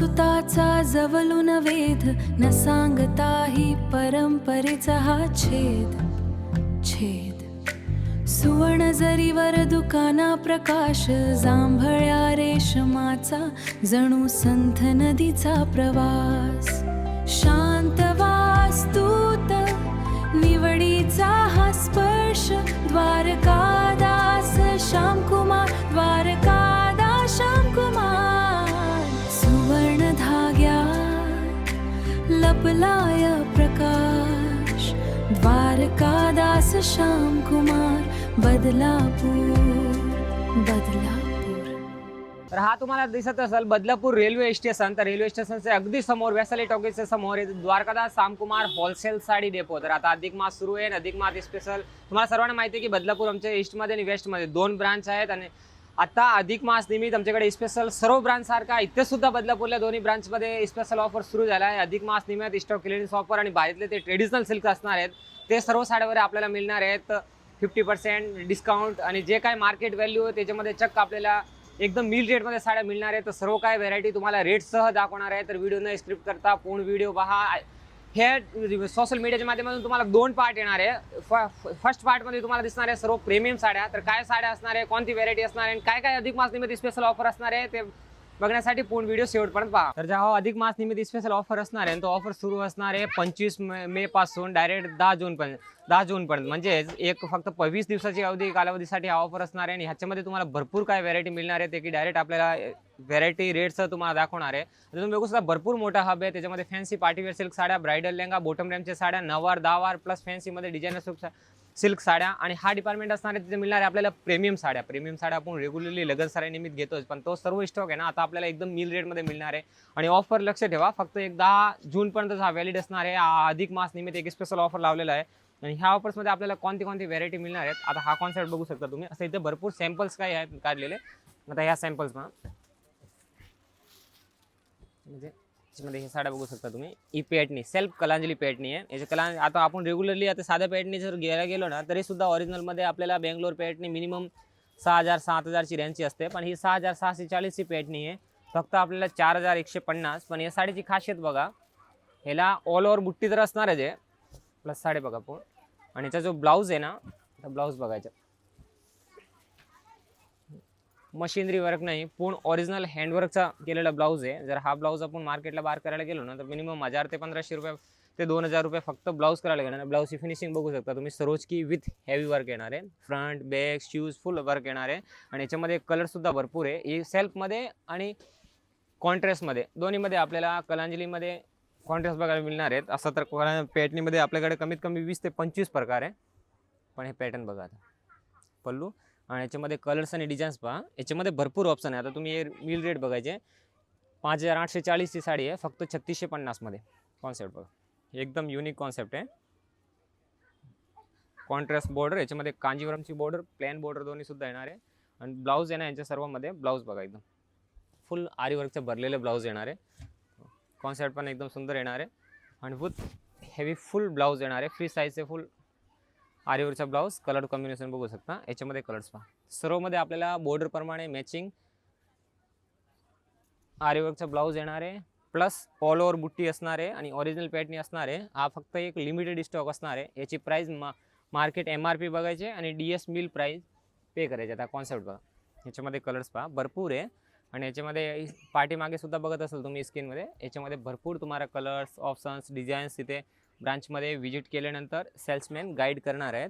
सुताचा जवलून वेध, न सांगताही परंपरेचा हा छेद छेद. सुवर्ण जरीवर दुकाना प्रकाश, जांभळ्या रेशमाचा जणू संथ नदीचा प्रवास. शांत वास्तूत निवडीचा हा स्पर्श, द्वारकादास श्यामकुमार, द्वारकादास श्यामकुमार. सुवर्ण धाग्यात लपलाय प्रकाश, द्वारकादास श्यामकुमार, बदलापूर बदलापूर. तर हा तुम्हाला दिसत असेल बदलापूर रेल्वे स्टेशन. तर रेल्वे स्टेशनच्या अगदी समोर वैशाली टॉकीजच्या समोर द्वारकादास श्यामकुमार होलसेल साडी डेपो. तर आता अधिक मास सुरू आहे. अधिक मास स्पेशल तुम्हाला सर्वांना माहिती आहे की बदलापूर आमच्या ईस्टमध्ये आणि वेस्टमध्ये 2 ब्रांच आहेत. आणि आता अधिक मास निमित्त आमच्याकडे स्पेशल सर्व ब्रांच सारखा इथे सुद्धा बदलापूरला दोन्ही ब्रांचमध्ये स्पेशल ऑफर सुरू झाला आहे. अधिक मास निमित्त स्टॉक क्लिअरन्स ऑफर आणि बाहेरले ते ट्रेडिशनल सिल्क असणार आहेत ते सर्व साड्यावर आपल्याला मिळणार आहेत 50% डिस्काउंट. आणि जे काय मार्केट व्हॅल्यू आहे त्याच्यामध्ये चक्क आपल्याला एकदम मिल रेटमध्ये साड्या मिळणार आहे. तर सर्व काय व्हरायटी तुम्हाला रेटसह दाखवणार आहे. तर व्हिडिओ न स्क्रिप्ट करता पूर्ण व्हिडिओ पहा. हे सोशल मीडियाच्या माध्यमातून तुम्हाला 2 पार्ट येणार आहे. फर्स्ट पार्टमध्ये तुम्हाला दिसणार आहे सर्व प्रीमियम साड्या. तर काय साड्या असणार आहे, कोणती व्हरायटी असणार आहे आणि काय काय अधिक मास निमित्त स्पेशल ऑफर असणार आहे ते बघण्यासाठी पूर्ण व्हिडिओ शेवटपर्यंत पहा. तर जेव्हा अधिक मास निमित्त स्पेशल ऑफर असणार आहे तो ऑफर सुरू असणार आहे 25 मे पासून डायरेक्ट 10 जून पर्यंत. म्हणजे एक फक्त 20 दिवसाची कालावधीसाठी हा ऑफर असणार आहे. आणि ह्याच्यामध्ये तुम्हाला भरपूर काय व्हरायटी मिळणार आहे ते की डायरेक्ट आपल्याला व्हरायटी रेटसह तुम्हाला दाखवणार आहे. तुम्ही बघू शकता भरपूर मोठा हब आहे. त्याच्यामध्ये फॅन्सी पार्टीवेअर सिल्क साड्या, ब्रायडल लेहंगा, बॉटम रॅमच्या साड्या, 9वार 10वार प्लस फॅन्सीमध्ये डिझायनर सिल्क साड्या. आणि हा डिपार्टमेंट असणार आहे तिथे मिळणार आहे आपल्याला प्रीमियम साड्या. प्रीमियम साड्या आपण रेग्युलरली लग्न साड्या निमित्त घेतोच, पण तो सर्व स्टॉक आहे ना आता आपल्याला एकदम मिल रेटमध्ये मिळणार आहे. आणि ऑफर लक्ष ठेवा फक्त 10 जूनपर्यंत हा व्हॅलिड असणार आहे. अधिक मास निमित्त एक स्पेशल ऑफर लावलेला आहे. आणि ह्या ऑफर्समध्ये आपल्याला कोणती कोणती व्हरायटी मिळणार आहेत. आता हा कॉन्सेप्ट बघू शकता तुम्ही. असं इथे भरपूर सॅम्पल्स काय आहेत काढलेले. आता ह्या सॅम्पल्स म्हणजे त्याच्यामध्ये हे साड्या बघू शकता तुम्ही. ही पेटणी सेल्फ कलांजली पेटणी आहे. याचे आता आपण रेग्युलरली आता साध्या पेटणी जर घ्यायला गेलो ना तरी सुद्धा ओरिजिनलमध्ये आपल्याला बेंगलोर पेटणी मिनिमम 6000-7000ची रेंजची असते. पण ही 6640ची पेटणी आहे. फक्त आपल्याला 4150. पण या साडीची खासियत बघा, ह्याला ऑल ओव्हर बुट्टी तर असणारच आहे प्लस साडे बघा पण. आणि याचा जो ब्लाऊज आहे ना तर ब्लाऊज बघायचा मशिनरी वर्क नाही, पूर्ण ओरिजिनल हँडवर्कचा केलेला ब्लाऊज आहे. जर हा ब्लाऊज आपण मार्केटला बाहेर करायला गेलो ना तर मिनिमम 1000 ते 1500 रुपये ते 2000 रुपये फक्त ब्लाऊज करायला घेणार. ब्लाऊजची फिनिशिंग बघू शकता तुम्ही. सरोजकी विथ हेवी वर्क येणार आहे. फ्रंट बॅक शूज फुल वर्क येणार आहे. आणि याच्यामध्ये कलरसुद्धा भरपूर आहे. ही सेल्फमध्ये आणि कॉन्ट्रास्टमध्ये दोन्हीमध्ये आपल्याला कलांजलीमध्ये कॉन्ट्रास्ट बघायला मिळणार आहेत. असं तर पॅटर्नमध्ये आपल्याकडे कमीत कमी 20 ते 25 प्रकार आहे. पण हे पॅटर्न बघा आता पल्लू. आणि याच्यामध्ये कलर्स आणि डिझाईन्स पहा. याच्यामध्ये भरपूर ऑप्शन आहे. आता तुम्ही हे मिल रेट बघायचे 5840ची साडी आहे फक्त 3650मध्ये. कॉन्सेप्ट बघा एकदम युनिक कॉन्सेप्ट आहे. कॉन्ट्रास्ट बॉर्डर, याच्यामध्ये कांजीवरमची बॉर्डर, प्लेन बॉर्डर दोन्ही सुद्धा येणार आहे. आणि ब्लाऊज आहे ना यांच्या सर्वांमध्ये ब्लाऊज बघा एकदम फुल आरी वर्कचं भरलेलं ब्लाऊज येणार आहे. कॉन्सेप्ट पण एकदम सुंदर येणार आहे. आणि विथ हेवी फुल ब्लाऊज येणार आहे. फ्री साईजचे फुल आरीवरचा ब्लाऊज. कलर कॉम्बिनेशन बघू शकता. याच्यामध्ये कलर्स पहा. सर्वमध्ये आपल्याला बॉर्डर प्रमाणे मॅचिंग आरीवर्कचा ब्लाऊज येणार आहे. प्लस ऑल ओव्हर बुट्टी असणार आहे. आणि ओरिजिनल पॅटर्न असणार आहे. हा फक्त एक लिमिटेड स्टॉक असणार आहे. याची प्राईस मार्केट MRP बघायचे आणि DS मिल प्राईस पे करायचे. आता कॉन्सेप्ट बघा. याच्यामध्ये कलर्स पहा भरपूर आहे. आणि याच्यामध्ये पाठीमागे सुद्धा बघत असाल तुम्ही स्क्रीनमध्ये. याच्यामध्ये भरपूर तुम्हाला कलर्स ऑप्शन्स डिझाईन्स तिथे ब्रांचमध्ये व्हिजिट केल्यानंतर सेल्समॅन गाईड करणार आहेत.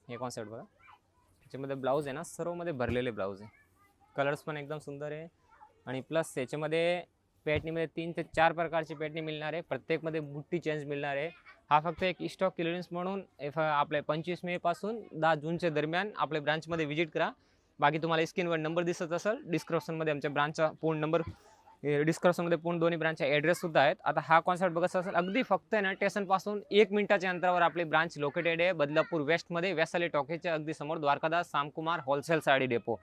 हे कॉन्सेप्ट बघा. याच्यामध्ये ब्लाऊज आहे ना सर्वमध्ये भरलेले ब्लाऊज आहे. कलर्स पण एकदम सुंदर आहे. आणि प्लस याच्यामध्ये पॅटर्नमध्ये 3 ते 4 प्रकारची पॅटर्न मिळणार आहे. प्रत्येकमध्ये बुट्टी चेंज मिळणार आहे. हा फक्त एक स्टॉक क्लिअरन्स म्हणून आपल्या 25 मे पासून 10 जूनच्या दरम्यान आपल्या ब्रांचमध्ये व्हिजिट करा. बाकी तुम्हाला स्क्रीनवर नंबर दिसत असेल. डिस्क्रिप्शनमध्ये आमच्या ब्रांचचा पूर्ण नंबर, डिस्क्रिप्शनमध्ये पूर्ण दोन्ही ब्रांचचे ॲड्रेससुद्धा आहेत. आता हा कॉन्सेप्ट बघत असेल अगदी फक्त आहे ना स्टेशनपासून 1 मिनिटाच्या अंतरावर आपली ब्रांच लोकेटेड आहे. बदलापूर वेस्टमध्ये वैशाली टॉकीजच्या अगदी समोर द्वारकादास श्यामकुमार होलसेल साडी डेपो.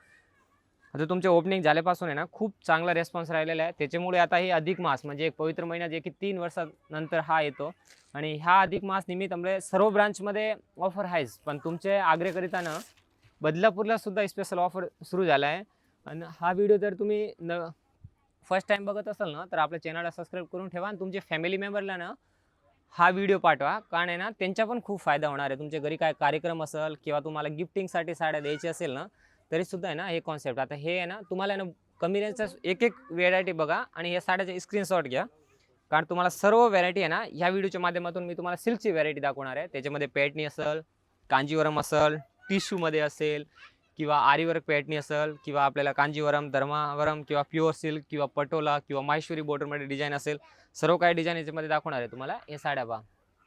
आता तुमचे ओपनिंग झाल्यापासून आहे ना खूप चांगला रेस्पॉन्स राहिलेला आहे. त्याच्यामुळे आता हे अधिक मास म्हणजे एक पवित्र महिना जे की 3 वर्षानंतर हा येतो. आणि ह्या अधिक मास निमित्त आमच्या सर्व ब्रांचमध्ये ऑफर आहेच. पण तुमचे आग्रहकरिता ना बदलापूरला सुद्धा स्पेशल ऑफर सुरू झाला आहे. आणि हा व्हिडिओ जर तुम्ही फर्स्ट टाइम बघत असाल ना तर आपल्या चॅनलला सबस्क्राईब करून ठेवा आणि तुमचे फॅमिली मेंबरला ना हा व्हिडिओ पाठवा, कारण आहे ना त्यांचा पण खूप फायदा होणार आहे. तुमच्या घरी काय कार्यक्रम असेल किंवा तुम्हाला गिफ्टिंगसाठी साड्या द्यायची असेल ना तरीसुद्धा आहे ना हे कॉन्सेप्ट. आता हे आहे ना तुम्हाला आहे ना कमी रेंजचा एक एक व्हेरायटी बघा आणि या साड्याचे स्क्रीनशॉट घ्या, कारण तुम्हाला सर्व व्हेरायटी आहे ना ह्या व्हिडिओच्या माध्यमातून मी तुम्हाला सिल्कची व्हेरायटी दाखवणार आहे. त्याच्यामध्ये पॅटनी असेल, कांजीवरम असेल, टिश्यूमध्ये असेल किंवा आरीवर्क पॅटनी असेल किंवा आपल्याला कांजीवरम, धर्मावरम किंवा प्युअर सिल्क किंवा पटोला किंवा माहेश्वरी बॉर्डरमध्ये डिझाईन असेल, सर्व काही डिझाईन याच्यामध्ये दाखवणार आहे तुम्हाला. हे साड्या पहा,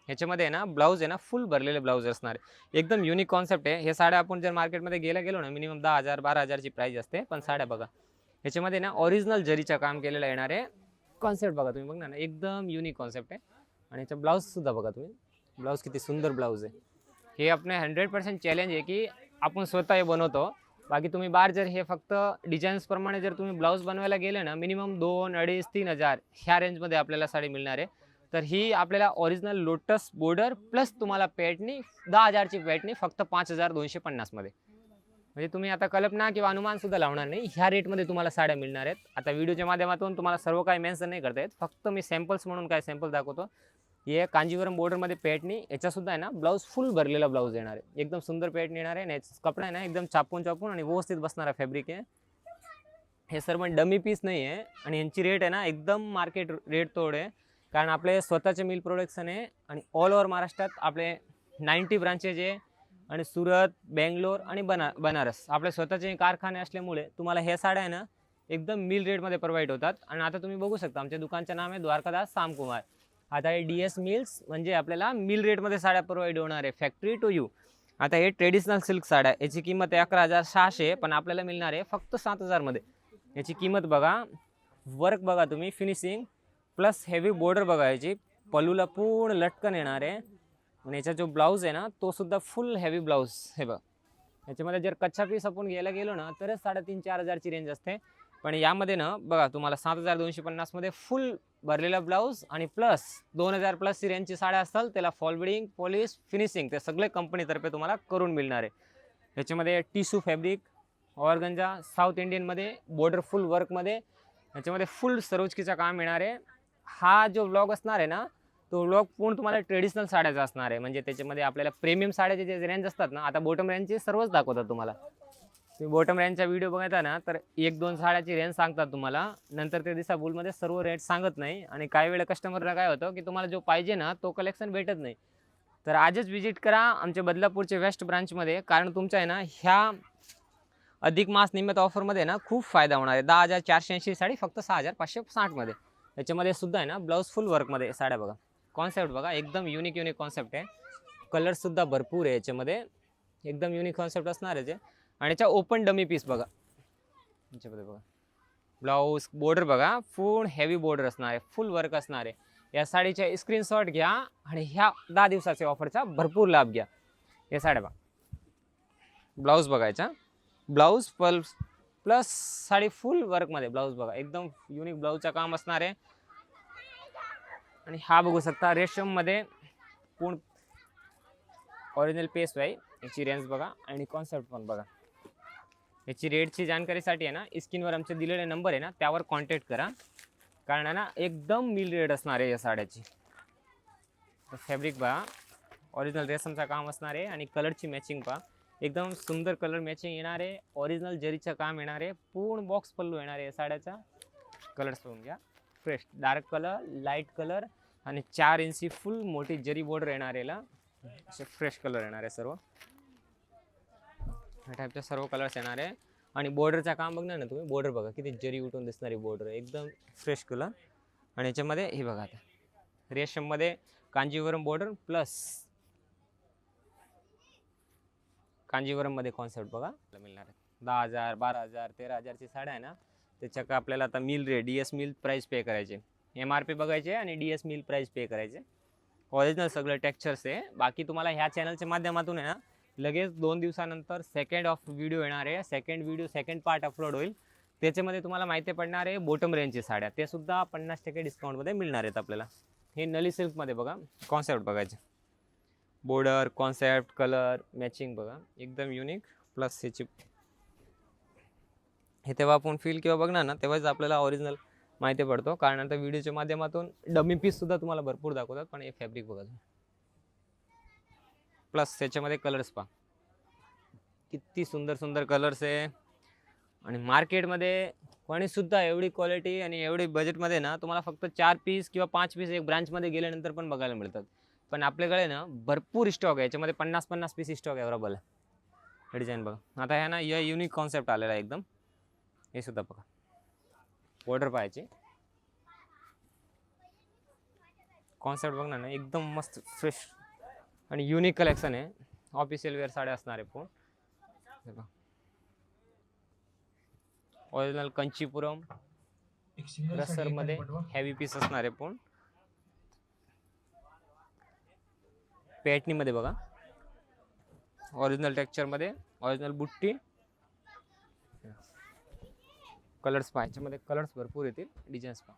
ह्याच्यामध्ये आहे ना ब्लाऊज आहे ना फुल भरलेले ब्लाऊज असणार आहे. एकदम युनिक कॉन्सेप्ट आहे. हे साड्या आपण जर मार्केटमध्ये गेलो ना मिनिमम 10,000 12,000ची प्राईस असते, पण साड्या बघा ह्याच्यामध्ये ना ओरिजिनल जरीचं काम केलेलं येणार आहे. कॉन्सेप्ट बघा तुम्ही, बघा ना एकदम युनिक कॉन्सेप्ट आहे. आणि याचा ब्लाऊजसुद्धा बघा तुम्ही, ब्लाऊज किती सुंदर ब्लाऊज आहे. हे आपले 100% चॅलेंज आहे की आपण स्वतः हे बनवतो. बाकी तुम्ही बाहेर जर हे फक्त डिझाईन्सप्रमाणे जर तुम्ही ब्लाऊज बनवायला गेले ना मिनिमम 2, 2.5, 3,000 ह्या रेंजमध्ये आपल्याला साडी मिळणार आहे. तर ही आपल्याला ओरिजिनल लोटस बॉर्डर प्लस तुम्हाला पॅटनी 10,000ची पॅटनी फक्त 5,250 मध्ये. म्हणजे तुम्ही आता कल्पना किंवा अनुमानसुद्धा लावणार नाही, ह्या रेटमध्ये तुम्हाला साड्या मिळणार आहेत. आता व्हिडिओच्या माध्यमातून तुम्हाला सर्व काही मेन्शन नाही करता येत, फक्त मी सॅम्पल्स म्हणून काय सॅम्पल दाखवतो. हे कांजीवरम बॉर्डरमध्ये पॅटनी, याच्यासुद्धा आहे ना ब्लाऊज फुल भरलेला ब्लाऊज येणार आहे. एकदम सुंदर पॅटनी येणार आहे. कपडा आहे ना एकदम चापून आणि व्यवस्थित बसणारा फॅब्रिक आहे. हे सर्व डमी पीस नाही आहे आणि यांची रेट आहे ना एकदम मार्केट रेट तोड आहे, कारण आपले स्वतःचे मिल प्रोडक्शन आहे आणि ऑल ओव्हर महाराष्ट्रात आपले 90 ब्रांचेस आहे आणि सुरत, बेंगलोर आणि बनारस आपले स्वतःचे कारखाने असल्यामुळे तुम्हाला हे साड्या आहे ना एकदम मिल रेटमध्ये प्रोव्हाइड होतात. आणि आता तुम्ही बघू शकता आमच्या दुकानचं नाव आहे द्वारकादास सामकुमार. आता हे DS मिल्स म्हणजे आपल्याला मिल रेटमध्ये साड्या प्रोव्हाइड होणार आहे, फॅक्टरी टू यू. आता हे ट्रेडिशनल सिल्क साड्या, याची किंमत आहे 11,600, पण आपल्याला मिळणार आहे फक्त 7,000मध्ये. याची किंमत बघा, वर्क बघा तुम्ही, फिनिशिंग प्लस हेवी बॉर्डर बघा, याची पल्लूला पूर्ण लटकन येणार आहे. आणि याचा जो ब्लाऊज आहे ना तो सुद्धा फुल हेवी ब्लाऊज. हे बघ, याच्यामध्ये जर कच्चा पीस आपण घ्यायला गेलो ना तरच 3,500-4,000ची रेंज असते, पण यामध्ये ना बघा तुम्हाला 7,250 मध्ये फुल भरलेला ब्लाऊज आणि प्लस 2,000 प्लसची रेंजची साड्या असतात, त्याला फॉल बिडिंग, पॉलिश, फिनिशिंग ते सगळे कंपनीतर्फे तुम्हाला करून मिळणार आहे. याच्यामध्ये टिश्यू फॅब्रिक, ऑर्गंजा, साऊथ इंडियनमध्ये बॉर्डर फुल वर्कमध्ये, याच्यामध्ये फुल सरोजकीचं काम येणार आहे. हा जो व्लॉग असणार आहे ना तो व्लॉग पूर्ण तुम्हाला ट्रेडिशनल साड्याचा असणार आहे. म्हणजे त्याच्यामध्ये आपल्याला प्रीमियम साड्याचे जे रेंज असतात ना, आता बॉटम रेंजचे सर्वच दाखवतात तुम्हाला. तुम्ही बॉटम रेंजचा व्हिडिओ बघता ना तर 1-2 साड्याची रेंज सांगतात तुम्हाला, नंतर ते दिसाबुलमध्ये सर्व रेट सांगत नाही. आणि काही वेळा कस्टमरला काय होतं की तुम्हाला जो पाहिजे ना तो कलेक्शन भेटत नाही. तर आजच विजिट करा आमच्या बदलापूरच्या वेस्ट ब्रांचमध्ये, कारण तुमच्या आहे ना ह्या अधिक मास निमित्त ऑफरमध्ये ना खूप फायदा होणार आहे. 10,480 साडी फक्त 6,560 मध्ये. याच्यामध्ये सुद्धा आहे ना ब्लाऊज फुल वर्कमध्ये साड्या बघा. कॉन्सेप्ट बघा एकदम युनिक कॉन्सेप्ट आहे. कलरसुद्धा भरपूर आहे याच्यामध्ये, एकदम युनिक कॉन्सेप्ट असणार आहे. आणि याच्या ओपन डमी पीस बघा, याच्यामध्ये बघा ब्लाऊज बॉर्डर बघा, फुल हेवी बॉर्डर असणार आहे, फुल वर्क असणार आहे. या साडीच्या स्क्रीनशॉट घ्या आणि ह्या 10 दिवसाच्या ऑफरचा भरपूर लाभ घ्या. या साड्या बघा, ब्लाऊज बघायचा, ब्लाऊज प्लस साडी फुल वर्कमध्ये. ब्लाऊज बघा एकदम युनिक ब्लाऊजचं काम असणार आहे. आणि हा बघू शकता रेशममध्ये पूर्ण ओरिजिनल पेस्ट आहे. याची रेंज बघा आणि कॉन्सेप्ट पण बघा. याची रेटची जानकारीसाठी आहे ना स्क्रीनवर आमचे दिलेले नंबर आहे ना त्यावर कॉन्टॅक्ट करा, कारण आहे ना एकदम मिल रेट असणार आहे या साड्याची. फॅब्रिक पहा, ओरिजिनल रेशमचं काम असणार आहे आणि कलरची मॅचिंग पहा, एकदम सुंदर कलर मॅचिंग येणार आहे. ओरिजिनल जरीचं काम येणार आहे, पूर्ण बॉक्स पल्लू येणार आहे या साड्याचा. कलर्स पाहून घ्या, fresh dark colour, light colour आणि 4 इंची फुल मोठी जरी बॉर्डर येणार आहे. असे फ्रेश कलर येणार आहे सर्व, ह्या टाईपचे सर्व कलर्स येणार आहे. आणि बॉर्डरचं काम बघणार ना तुम्ही, बॉर्डर बघा किती जरी उठून दिसणारी बॉर्डर आहे, एकदम फ्रेश कलर. आणि याच्यामध्ये हे बघा आता रेशममध्ये कांजीवरम बॉर्डर प्लस कांजीवरममध्ये कॉन्सेप्ट बघा मिळणार आहे. 10,000 12,000 13,000ची साड्या आहे ना त्याच्या का आपल्याला आता mill rate DS mill price pay करायचे, MRP बघायचे आणि DS मिल प्राईस पे करायचे. ओरिजिनल सगळं टेक्स्चर्स आहे. बाकी तुम्हाला ह्या चॅनलच्या माध्यमातून आहे ना लगेच 2 दिवसानंतर सेकंड ऑफ व्हिडिओ येणार आहे. सेकंड पार्ट अपलोड होईल, त्याच्यामध्ये तुम्हाला माहिती पडणार आहे बॉटम रेंजची साड्या, ते सुद्धा 50% डिस्काउंटमध्ये मिळणार आहेत आपल्याला. हे नली सिल्कमध्ये बघा कॉन्सेप्ट बघायचे, बॉर्डर, कॉन्सेप्ट, कलर मॅचिंग बघा एकदम युनिक. प्लस ह्याची हे तेव्हा आपण फील किंवा बघणार ना तेव्हाच आपल्याला ओरिजिनल माहिती पडतो, कारण आता व्हिडिओच्या माध्यमातून डमी पीस सुद्धा तुम्हाला भरपूर दाखवतात. पण हे फॅब्रिक बघा प्लस त्याच्यामध्ये कलर्स पहा, किती सुंदर सुंदर कलर्स आहे. आणि मार्केटमध्ये कोणी सुद्धा एवढी क्वालिटी आणि एवढी बजेटमध्ये ना तुम्हाला फक्त 4 पीस किंवा 5 पीस एक ब्रांचमध्ये गेल्यानंतर पण बघायला मिळतात. पण आपल्याकडे ना भरपूर स्टॉक आहे, याच्यामध्ये 50-50 पीस स्टॉक अवेलेबल आहे. हे डिझाईन बघा, आता ह्या ना या युनिक कॉन्सेप्ट आलेला आहे एकदम. हे सुद्धा बघा, बॉर्डर पाहायची कॉन्सेप्ट बघणार ना, एकदम मस्त फ्रेश आणि युनिक कलेक्शन आहे. ऑफिशियल वेअर साड्या असणार आहे पण ओरिजिनल कंचीपुरम रसरमध्ये हेवी पीस असणार आहे पण पॅटनीमध्ये बघा, ओरिजिनल टेक्स्चरमध्ये ओरिजिनल बुट्टी. कलर्स पहा, याच्यामध्ये कलर्स भरपूर येतील. डिझाईन्स पहा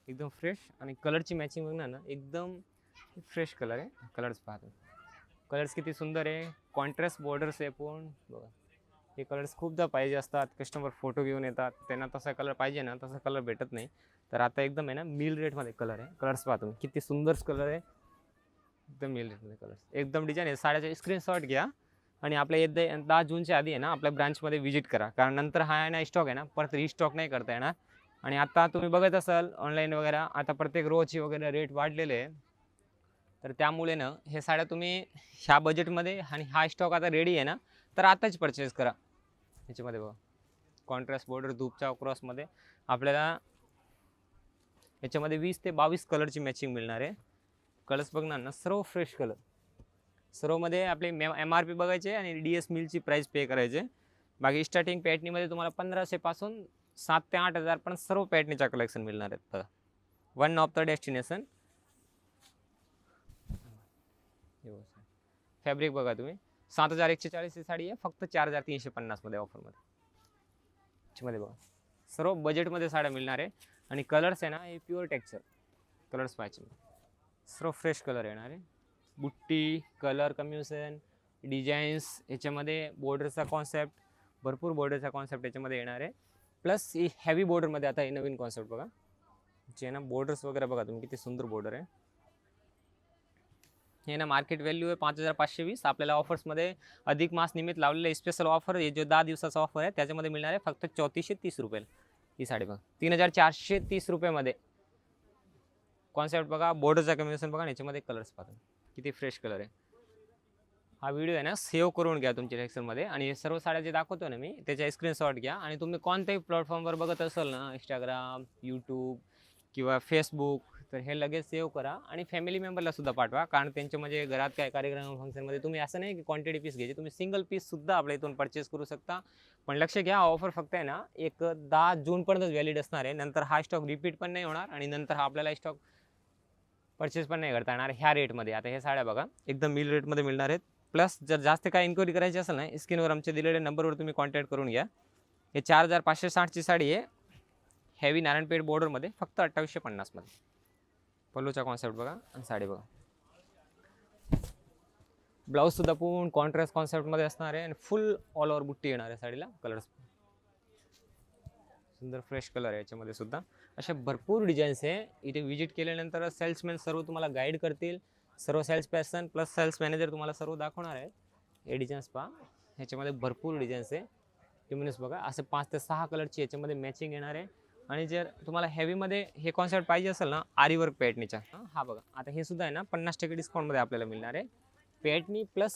एकदम फ्रेश आणि कलरची मॅचिंग बघणार ना, एकदम फ्रेश कलर आहे. कलर्स पहा, कलर्स किती सुंदर आहे. कॉन्ट्रास्ट बॉर्डर्स आहे पण बघा, हे कलर्स खूपदा पाहिजे असतात. कस्टमर फोटो घेऊन येतात, त्यांना तसा कलर पाहिजे ना, तसा कलर भेटत नाही. तर आता एकदम आहे ना मिल रेटमध्ये कलर आहे. कलर्स पहा तुम्ही, किती सुंदर कलर आहे. एकदम मिल रेटमध्ये कलर्स, एकदम डिझाईन आहे. साड्याचे स्क्रीनशॉट घ्या आणि आपल्या 10 जूनच्या आधी आहे ना आपल्या ब्रांचमध्ये व्हिजिट करा, कारण नंतर हा आहे ना स्टॉक आहे ना परत रिस्टॉक नाही करता येणार. आणि आता तुम्ही बघत असाल ऑनलाईन वगैरे, आता प्रत्येक रोजची वगैरे रेट वाढलेले आहे. तर त्यामुळे ना हे साड्या तुम्ही ह्या बजेटमध्ये आणि हा स्टॉक आता रेडी आहे ना, तर आताच परचेस करा. ह्याच्यामध्ये बघा कॉन्ट्रास्ट बॉर्डर धूपच्या क्रॉसमध्ये आपल्याला याच्यामध्ये 20 ते 22 कलरची मॅचिंग मिळणार आहे. कलर्स बघणार ना, सर्व फ्रेश कलर. सर्वमध्ये आपले MRP बघायचे आणि DS मिलची प्राईस पे करायचे. बाकी स्टार्टिंग पॅटनीमध्ये तुम्हाला 1500 पासून 7 ते 8000 पण सर्व पॅटनीच्या कलेक्शन मिळणार आहेत. बघा, one of the destination. Fabric बघा तुम्ही, 7140 ची साडी आहे, फक्त 4350 मध्ये ऑफरमध्ये. मध्ये बघा सर्व बजेटमध्ये साड्या मिळणार आहे. आणि कलर्स आहे ना हे प्युअर टेक्स्चर कलर्स पाहिजे, सर्व फ्रेश कलर येणार आहे. बुट्टी कलर कम्युनिकेशन डिझाईन्स, याच्यामध्ये बॉर्डरचा कॉन्सेप्ट, भरपूर बॉर्डरचा कॉन्सेप्ट याच्यामध्ये येणार आहे. प्लस ही हेवी बॉर्डरमध्ये आता हे नवीन कॉन्सेप्ट बघा, जे ना बॉर्डर्स वगैरे बघा तुम्ही, किती सुंदर बॉर्डर आहे. हे ना मार्केट व्हॅल्यू आहे 5520. आपल्याला ऑफर्समध्ये अधिक मास निमित्त लावलेले स्पेशल ऑफर, हे जो 10 दिवसाचा ऑफर आहे त्याच्यामध्ये मिळणार आहे फक्त 3430 रुपये. ही साडी बघा 3430 रुपयामध्ये. कॉन्सेप्ट बघा, बॉर्डरचा कॉम्बिनेशन बघा, याच्यामध्ये कलर्स पाहता किती फ्रेश कलर आहे. हा व्हिडिओ आहे ना सेव्ह करून घ्या तुमच्या टेक्स्टमध्ये, आणि सर्व साड्या जे दाखवतो ना मी त्याच्या स्क्रीनशॉट घ्या. आणि तुम्ही कोणत्याही प्लॅटफॉर्मवर बघत असाल ना, इंस्टाग्राम, यूट्यूब किंवा फेसबुक, तर हे लगेच सेव्ह करा आणि फॅमिली मेंबरला सुद्धा पाठवा. कारण त्यांच्या म्हणजे घरात काय कार्यक्रम फंक्शनमध्ये तुम्ही असं नाही की क्वांटिटी पीस घ्यायची, तुम्ही सिंगल पीस सुद्धा आपल्या इथून परचेस करू शकता. पण लक्ष घ्या, ऑफर फक्त आहे ना एक 10 जूनपर्यंत व्हॅलिड असणार आहे. नंतर हा स्टॉक रिपीट पण नाही होणार आणि नंतर हा आपल्याला स्टॉक परचेस पण नाही करता येणार ह्या रेटमध्ये. आता हे साड्या बघा एकदम मिल रेटमध्ये मिळणार आहेत. प्लस जर जास्त काय इन्क्वायरी करायची असेल ना, स्क्रीनवर आमच्या दिलेल्या नंबरवर तुम्ही कॉन्टॅक्ट करून घ्या. हे 4560ची साडी आहे, हेवी नारायणपेठ बॉर्डरमध्ये, फक्त 2850 मध्ये. पल्लूचा कॉन्सेप्ट बघा आणि साडी बघा. ब्लाऊज सुद्धा पूर्ण कॉन्ट्रास्ट कॉन्सेप्टमध्ये असणार आहे आणि फुल ऑल ओव्हर बुट्टी येणार आहे साडीला. कलर्स सुंदर फ्रेश कलर आहे याच्यामध्ये सुद्धा. अशा भरपूर डिझाईन्स आहे. इथे विजिट केल्यानंतर सेल्समॅन सर्व तुम्हाला गाईड करतील, सर्व sales person plus sales manager तुम्हाला सर्व दाखवणार आहे. हे डिझाईन्स पहा, ह्याच्यामध्ये भरपूर डिझाईन्स आहे. टिम्युनस बघा, असे 5 ते 6 कलरची याच्यामध्ये मॅचिंग येणार आहे. आणि जर तुम्हाला हेवीमध्ये हे कॉन्सेप्ट पाहिजे असेल ना, आरी वर्क पॅटनीचा, हा बघा आता हे सुद्धा आहे ना 50% डिस्काउंटमध्ये आपल्याला मिळणार आहे. पॅटनी प्लस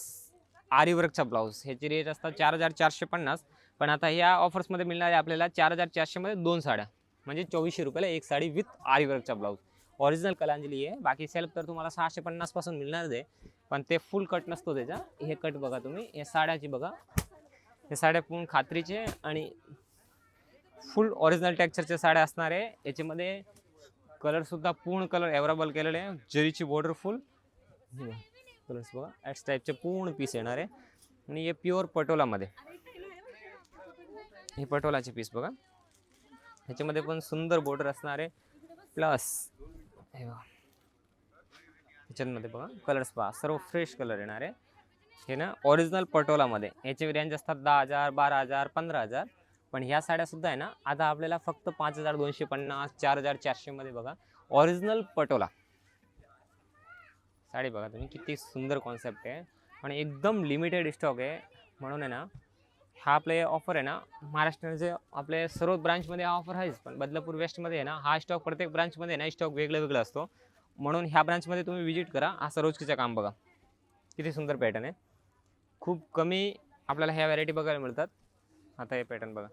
आरी वर्कचा ब्लाऊज, ह्याची रेट असतात 4450. पण आता ह्या ऑफर्समध्ये मिळणार आहे आपल्याला 4400 मध्ये 2 साड्या, म्हणजे 2400 रुपयाला एक साडी विथ आरी वर्कचा ब्लाऊज. ओरिजिनल कलांजली आहे. बाकी सेल्फ तर तुम्हाला 650 पासून मिळणार आहे, पण ते फुल कट नसतो त्याचा. हे कट बघा तुम्ही, हे साड्याची बघा, हे साड्या पूर्ण खात्रीचे आणि फुल ओरिजिनल टेक्स्चरच्या साड्या असणार आहे. याच्यामध्ये कलर सुद्धा पूर्ण कलर अवेलेबल केलेले आहे. जरीची बॉर्डर फुल कलर्स बघा, ॲट्स टाईपचे पूर्ण पीस येणार आहे. आणि हे प्युअर पटोलामध्ये, हे पटोलाचे पीस बघा, ह्याच्यामध्ये पण सुंदर बॉर्डर असणार आहे. प्लस हे बघा ह्याच्यामध्ये बघा कलर्स पहा, सर्व फ्रेश कलर येणार आहे. हे ना ओरिजिनल पटोलामध्ये, याचे रेंज असतात 10,000, 12,000, 15,000. पण ह्या साड्यासुद्धा आहे ना आता आपल्याला फक्त 5250 4400 बघा, ओरिजिनल पटोला साडी बघा तुम्ही, किती सुंदर कॉन्सेप्ट आहे आणि एकदम लिमिटेड स्टॉक आहे. म्हणून आहे ना हा आपले ऑफर आहे ना महाराष्ट्राचे आपले सर्व ब्रांचमध्ये हा ऑफर आहेच, पण बदलापूर वेस्टमध्ये आहे ना हा स्टॉक प्रत्येक ब्रांचमध्ये आहे ना स्टॉक वेगळा असतो. म्हणून ह्या ब्रांचमध्ये तुम्ही विजिट करा. हा सरोजकीचं काम बघा, किती सुंदर पॅटर्न आहे. खूप कमी आपल्याला ह्या व्हरायटी बघायला मिळतात. आता हे पॅटर्न बघा,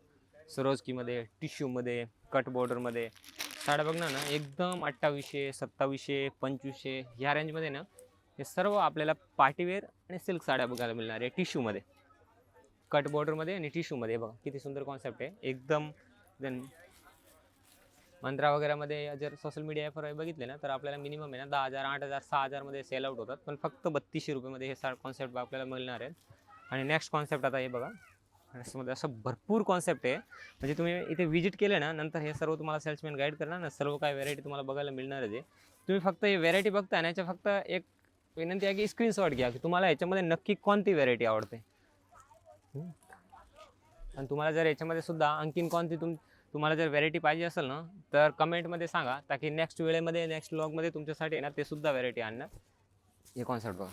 सरोजकीमध्ये, टिश्यूमध्ये, कट बॉर्डरमध्ये साड्या बघणार ना एकदम 2800 2700 2500 ह्या रेंजमध्ये ना हे सर्व आपल्याला पार्टीवेअर आणि सिल्क साड्या बघायला मिळणार आहे. टिश्यूमध्ये, कट बॉर्डरमध्ये आणि टिश्यूमध्ये बघा किती सुंदर कॉन्सेप्ट आहे एकदम. देन मंत्रा वगैरेमध्ये जर सोशल मीडिया ॲपवर बघितले ना तर आपल्याला मिनिमम आहे ना 10,000 8,000 6,000 सेल आउट होतात, पण फक्त 3200 रुपयामध्ये हे कॉन्सेप्ट आपल्याला मिळणार आहेत. आणि नेक्स्ट कॉन्सेप्ट आता हे बघा, याच्यामध्ये असं भरपूर कॉन्सेप्ट आहे. म्हणजे तुम्ही इथे विजिट केले ना नंतर हे सर्व तुम्हाला सेल्समॅन गाईड करणार ना, सर्व काय व्हेरायटी तुम्हाला बघायला मिळणारच आहे. तुम्ही फक्त हे व्हेरायटी बघता आणि याच्या फक्त एक विनंती आहे की स्क्रीनशॉट घ्या की तुम्हाला याच्यामध्ये नक्की कोणती व्हेरायटी आवडते. आणि तुम्हाला जर याच्यामध्ये सुद्धा आणखीन कोणती तुम्हाला जर व्हेरायटी पाहिजे असेल ना तर कमेंटमध्ये सांगा, ताकी नेक्स्ट वेळेमध्ये नेक्स्ट व्लॉगमध्ये तुमच्यासाठी ना ते सुद्धा व्हेरायटी आणणार. हे कॉन्सेप्ट बघा,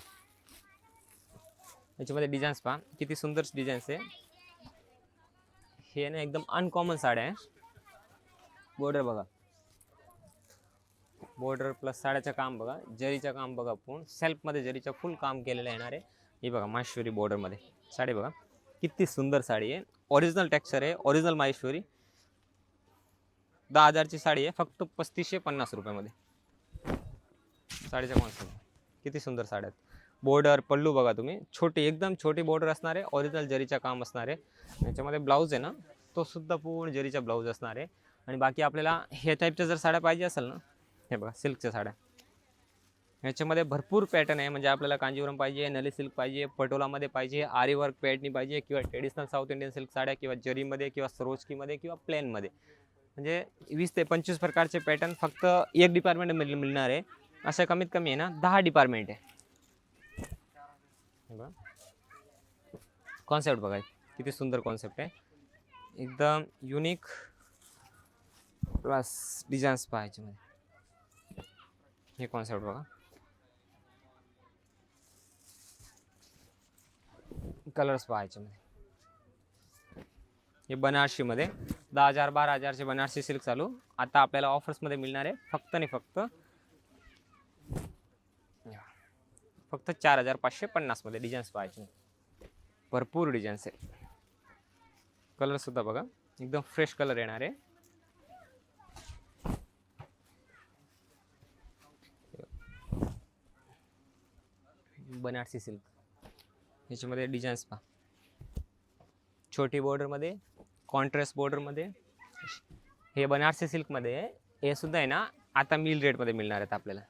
याच्यामध्ये डिझाईन्स पहा किती सुंदर डिझाईन्स आहे. हे ना एकदम अनकॉमन साड्या आहे. बॉर्डर बघा, बॉर्डर प्लस साड्याचं काम बघा, जरीचं काम बघा, पूर्ण सेल्फमध्ये जरीचं फुल काम केलेलं येणार आहे. हे बघा माहेश्वरी बॉर्डरमध्ये साडी बघा, किती सुंदर साडी आहे. ओरिजिनल टेक्स्चर आहे, ओरिजिनल माहेश्वरी. 10,000ची साडी आहे, फक्त 3550 रुपयामध्ये. साडीचा कॉन्सेप्ट किती सुंदर साड्या आहेत. बॉर्डर पल्लू बघा तुम्ही, छोटी एकदम छोटी बॉर्डर असणार आहे, ओरिजिनल जरीचा काम असणार आहे. याच्यामध्ये ब्लाऊज आहे ना तो सुद्धा पूर्ण जरीचा ब्लाऊज असणार आहे. आणि बाकी आपल्याला हे टाईपच्या जर साड्या पाहिजे असेल ना, हे बघा सिल्कच्या साड्या, ह्याच्यामध्ये भरपूर पॅटर्न आहे. म्हणजे आपल्याला कांजीवरम पाहिजे, नली सिल्क पाहिजे, पटोलामध्ये पाहिजे, आरी वर्क पॅटर्नी पाहिजे, किंवा ट्रेडिशनल साऊथ इंडियन सिल्क साड्या, किंवा जरीमध्ये, किंवा सरोजकीमध्ये, किंवा प्लेनमध्ये. म्हणजे 20 ते 25 प्रकारचे पॅटर्न फक्त एक डिपार्टमेंटमध्ये मिळणार आहे. अशा कमीत कमी आहे ना 10 डिपार्टमेंट आहे. कॉन्सेप्ट बघा किती सुंदर कॉन्सेप्ट आहे, एकदम युनिक प्लस डिझाईन्स पाहायचे मध्ये. हे कॉन्सेप्ट बघा, कलर्स पाहायचे मध्ये. हे बनारसीमध्ये 10,000 12,000चे बनारसी सिल्क चालू आता आपल्याला ऑफर्समध्ये मिळणार आहे. फक्त आणि फक्त 4,550 मध्ये डिझाईन्स पाहायचे. भरपूर डिझाईन्स आहे. कलर सुद्धा बघा एकदम फ्रेश कलर येणार आहे. बनारसी सिल्क, ह्याच्यामध्ये डिझाईन्स पहा, छोटी बॉर्डरमध्ये, कॉन्ट्रास्ट बॉर्डरमध्ये. हे बनारसी सिल्कमध्ये आहे. हे सुद्धा आहे ना आता मिल रेटमध्ये मिळणार आहेत आपल्याला.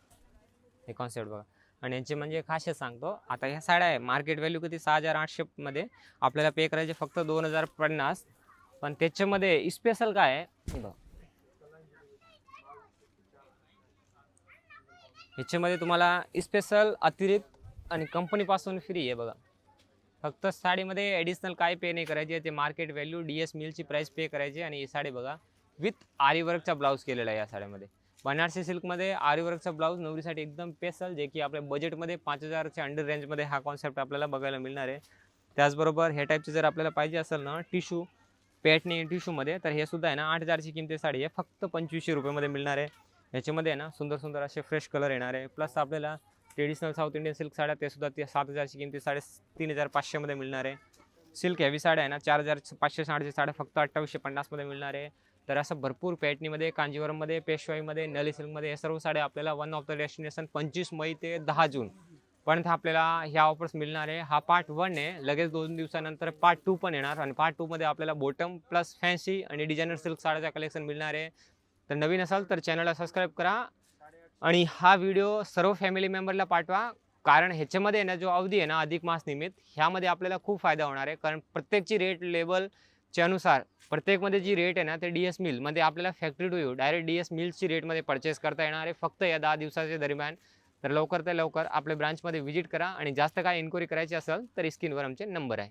हे कॉन्सेप्ट बघा. आणि यांचे म्हणजे खासियत सांगतो, आता ह्या साड्या आहे मार्केट व्हॅल्यू किती 6,800 मध्ये आपल्याला पे करायचे फक्त 2,050. पण त्याच्यामध्ये स्पेशल काय आहे बघा, ह्याच्यामध्ये तुम्हाला स्पेशल अतिरिक्त आणि कंपनीपासून फ्री आहे बघा. फक्त साडीमध्ये ॲडिशनल काय पे नाही करायचे, ते मार्केट व्हॅल्यू DS मिलची प्राईस पे करायची. आणि ही साडी बघा विथ आरीवर्कचा ब्लाऊज केलेला आहे या साड्यामध्ये. बनारसी सिल्कमध्ये आरीवर्कचा ब्लाऊज नवरीसाठी एकदम स्पेशल, जे की आपल्या बजेटमध्ये 5,000च्या अंडर रेंजमध्ये हा कॉन्सेप्ट आपल्याला बघायला मिळणार आहे. त्याचबरोबर हे टाईपचे जर आपल्याला पाहिजे असेल ना टिश्यू पॅटर्नी टिश्यूमध्ये, तर हे सुद्धा आहे ना 8,000ची किंमत साडी आहे, फक्त 2500 रुपयामध्ये मिळणार आहे. याच्यामध्ये आहे ना सुंदर सुंदर असे फ्रेश कलर येणार आहे. प्लस आपल्याला ट्रेडिशनल साऊथ इंडियन सिल्क साड्या ते सुद्धा 7,000ची किंमत 3,500 मध्ये मिळणार आहे. सिल्क हेवी साड्या आहे ना 4,500 साड्या फक्त 2,850 मध्ये मिळणार आहे. तर असं भरपूर पॅटर्नीमध्ये, कांजीवरममध्ये, पेशवाईमध्ये, नली सिल्कमध्ये हे सर्व साड्या आपल्याला वन ऑफ द डेस्टिनेशन 25 मई ते 10 जून पर्यंत आपल्याला ह्या ऑफर्स मिळणार आहे. हा पार्ट 1 आहे. लगेच 2 दिवसानंतर पार्ट 2 पण येणार. आणि पार्ट 2 मध्ये आपल्याला बॉटम प्लस फॅन्सी आणि डिझायनर सिल्क साड्याचा कलेक्शन मिळणार आहे. तर नवीन असाल तर चॅनलला सबस्क्राईब करा आणि हा व्हिडिओ सर्व फॅमिली मेंबरला पाठवा. कारण ह्याच्यामध्ये ना जो अवधी आहे ना अधिक मास निमित्त, ह्यामध्ये आपल्याला खूप फायदा होणार आहे. कारण प्रत्येकची रेट लेबलच्या अनुसार प्रत्येकमध्ये जी रेट आहे ना ते DS मिलमध्ये आपल्याला factory to you direct DS मिल्सची रेटमध्ये परचेस करता येणार आहे फक्त या 10 दिवसाच्या दरम्यान. तर लवकर आपल्या ब्रांचमध्ये व्हिजिट करा. आणि जास्त काय इन्क्वायरी करायची असेल तर स्क्रीनवर आमचे नंबर आहे.